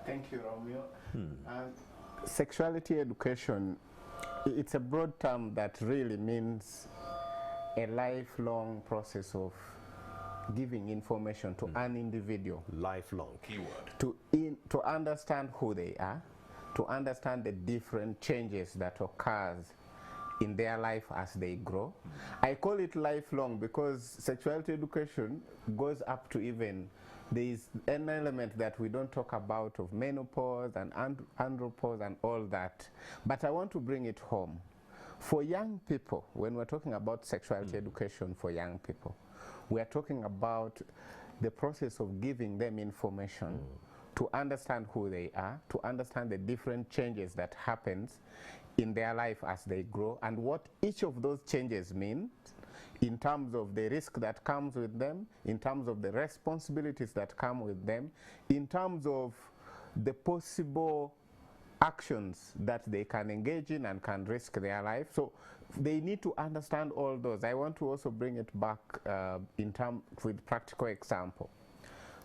Thank you, Romeo. Sexuality education, it's a broad term that really means a lifelong process of giving information to an individual. Lifelong, keyword. To understand who they are, to understand the different changes that occurs in their life as they grow. I call it lifelong because sexuality education goes up to even, there is an element that we don't talk about of menopause and andropause and all that. But I want to bring it home. For young people, when we're talking about sexuality education for young people, we are talking about the process of giving them information to understand who they are, to understand the different changes that happens in their life as they grow, and what each of those changes mean in terms of the risk that comes with them, in terms of the responsibilities that come with them, in terms of the possible actions that they can engage in and can risk their life. So they need to understand all those. I want to also bring it back in terms with practical example.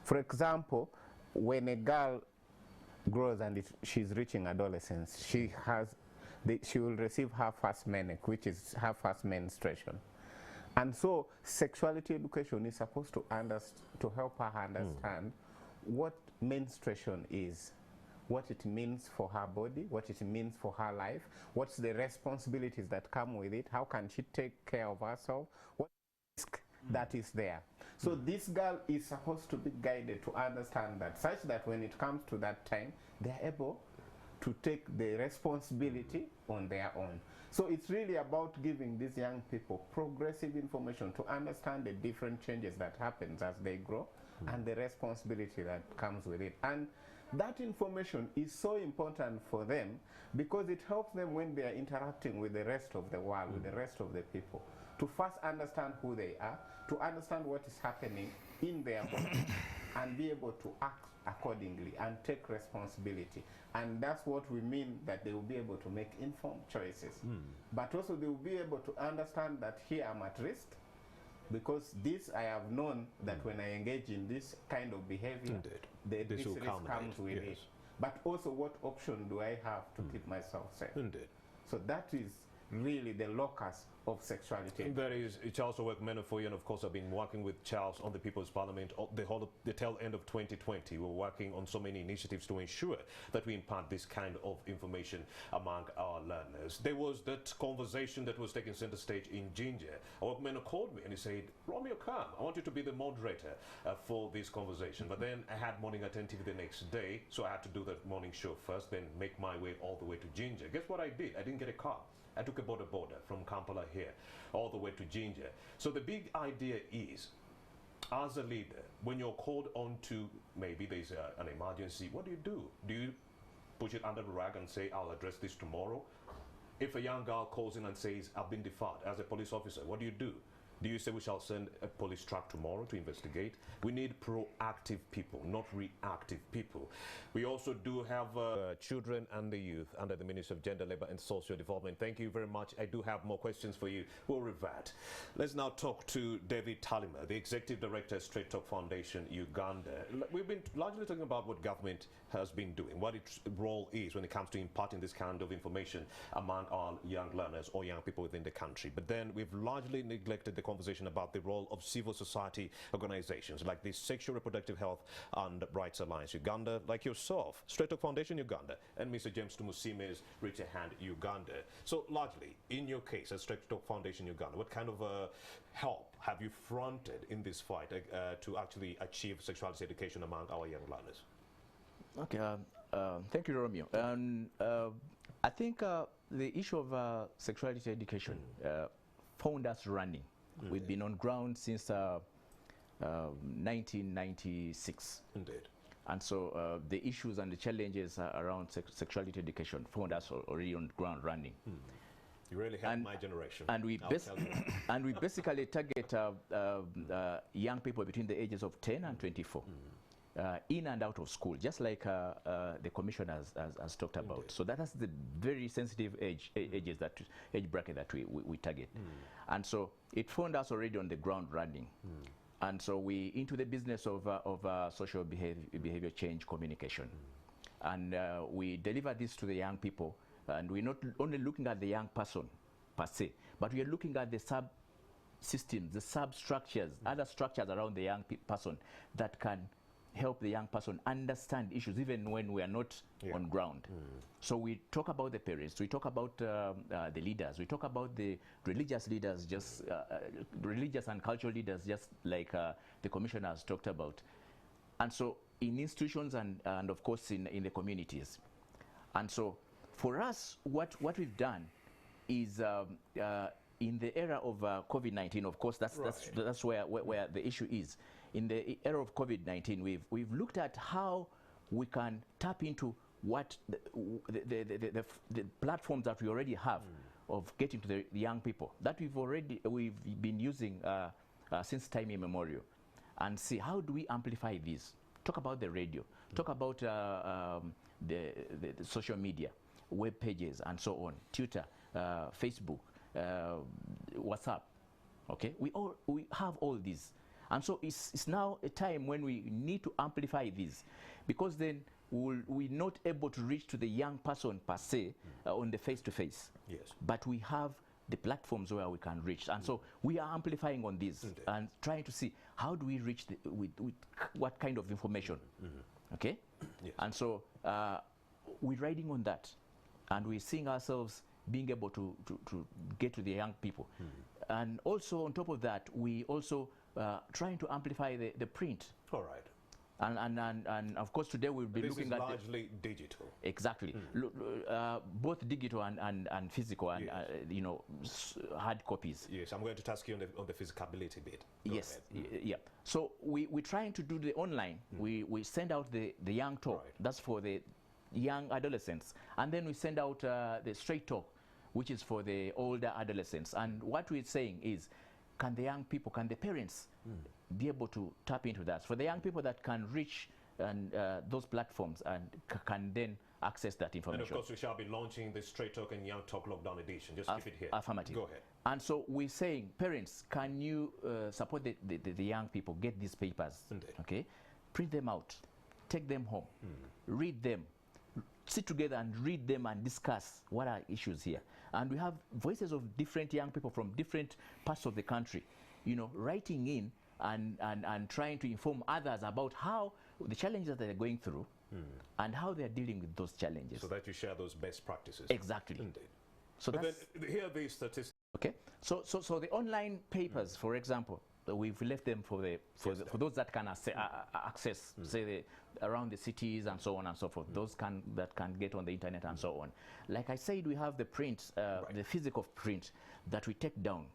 For example, when a girl grows and she's reaching adolescence, she will receive her first menarche, which is her first menstruation. And so sexuality education is supposed to help her understand what menstruation is, what it means for her body, what it means for her life, what's the responsibilities that come with it, how can she take care of herself, what risk that is there. So this girl is supposed to be guided to understand that, such that when it comes to that time, they're able to take the responsibility on their own. So it's really about giving these young people progressive information to understand the different changes that happens as they grow and the responsibility that comes with it. And that information is so important for them because it helps them when they are interacting with the rest of the world, with the rest of the people, to first understand who they are, to understand what is happening in their body, and be able to act accordingly and take responsibility. And that's what we mean, that they will be able to make informed choices. But also they will be able to understand that here I'm at risk, because this I have known that when I engage in this kind of behavior, this risk comes with it. But also, what option do I have to keep myself safe? So that is really the locus of sexuality. And that is Charles Owek-Menafoye, and of course I've been working with Charles on the People's Parliament the tail end of 2020. We're working on so many initiatives to ensure that we impart this kind of information among our learners. There was that conversation that was taking center stage in Ginger. Owek-Menafoye called me and he said, Romeo, come, I want you to be the moderator for this conversation. But then I had morning attentive the next day, so I had to do that morning show first, then make my way all the way to Ginger. Guess what I did? I didn't get a car. I took a border from Kampala here all the way to Ginger. So the big idea is, as a leader, when you're called on to, maybe there's an emergency, what do? Do you push it under the rug and say, I'll address this tomorrow? If a young girl calls in and says, I've been defiled as a police officer, what do? Do you say we shall send a police truck tomorrow to investigate? We need proactive people, not reactive people. We also do have children and the youth under the Ministry of Gender, Labour and Social Development. Thank you very much. I do have more questions for you. We'll revert. Let's now talk to David Talima, the Executive Director, Straight Talk Foundation, Uganda. We've been largely talking about what government has been doing, what its role is when it comes to imparting this kind of information among our young learners or young people within the country. But then we've largely neglected the conversation about the role of civil society organizations like the Sexual Reproductive Health and Rights Alliance Uganda, like yourself, Straight Talk Foundation Uganda, and Mr. James Tumusime's Reach a Hand Uganda. So largely, in your case, as Straight Talk Foundation Uganda, what kind of help have you fronted in this fight to actually achieve sexuality education among our young learners? Okay, thank you, Romeo. I think the issue of sexuality education found us running. We've been on ground since 1996. Indeed. And so the issues and the challenges around sexuality education found us already on ground running. You really helped my generation. And we, and we basically target young people between the ages of 10 and 24. In and out of school, just like the Commission has talked about. Indeed. So that is the very sensitive age bracket that we target. And so it found us already on the ground running. And so we into the business of social behavior change communication. And we deliver this to the young people. And we're not only looking at the young person per se, but we are looking at the sub-systems, the substructures, other structures around the young person that can help the young person understand issues even when we are not on ground. So we talk about the parents, we talk about the leaders, we talk about the religious leaders, just religious and cultural leaders, just like the commissioner has talked about. And so in institutions and of course in the communities. And so for us, what we've done is in the era of COVID-19, of course, that's where the issue is. In the era of COVID-19, we've looked at how we can tap into what the platforms that we already have of getting to the young people that we've been using since time immemorial, and see how do we amplify this. Talk about the radio, talk about the social media, web pages, and so on, Twitter, Facebook, WhatsApp. Okay, we have all these. And so it's now a time when we need to amplify these, because then we're not able to reach to the young person per se on the face-to-face. Yes. But we have the platforms where we can reach. And so we are amplifying on this and trying to see how do we reach with what kind of information. Okay? Yes. And so we're riding on that. And we're seeing ourselves being able to get to the young people. And also on top of that, we also trying to amplify the print. All right. And of course today we'll be looking at largely digital. Exactly. Both digital and physical, and you know, hard copies. Yes, I'm going to task you on the physicality bit. Yes. Yeah. So we're trying to do the online. We send out the young talk. Right. That's for the young adolescents, and then we send out the straight talk, which is for the older adolescents. And what we're saying is, can the young people, can the parents be able to tap into that? For the young people that can reach and those platforms and can then access that information. And of course we shall be launching the Straight Talk and Young Talk lockdown edition. Just keep it here. Affirmative. Go ahead. And so we're saying, parents, can you support the young people, get these papers, okay? Print them out, take them home, read them, sit together and read them and discuss what are issues here. And we have voices of different young people from different parts of the country, you know, writing in and trying to inform others about how the challenges that they're going through and how they're dealing with those challenges. So that you share those best practices. Exactly. Indeed. So but then here are the statistics. Okay. So the online papers, for example, we've left them for those that can access, say, around the cities and so on and so forth. Those that can get on the internet and so on. Like I said, we have the print, the physical print that we take down.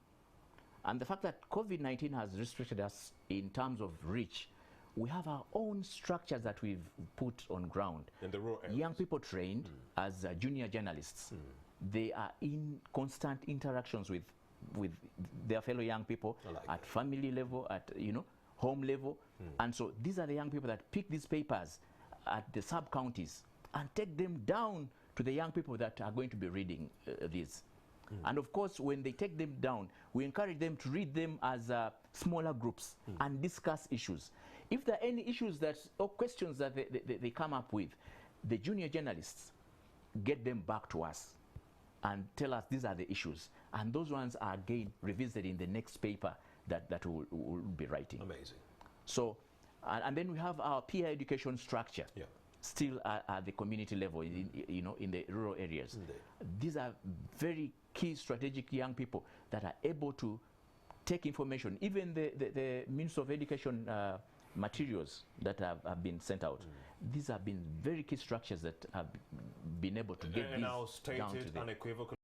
And the fact that COVID-19 has restricted us in terms of reach, we have our own structures that we've put on ground. In the rural areas. Young people trained as junior journalists. They are in constant interactions with their fellow young people at family level, at home level. And so these are the young people that pick these papers at the sub-counties and take them down to the young people that are going to be reading these. And of course, when they take them down, we encourage them to read them as smaller groups and discuss issues. If there are any issues or questions that they come up with, the junior journalists get them back to us and tell us these are the issues. And those ones are again revisited in the next paper that we'll be writing. Amazing. So, and then we have our peer education structure. Yeah. Still at the community level, in the rural areas. These are very key strategic young people that are able to take information, even the means of education materials that have been sent out. These have been very key structures that have been able to get these now stated down to unequivocally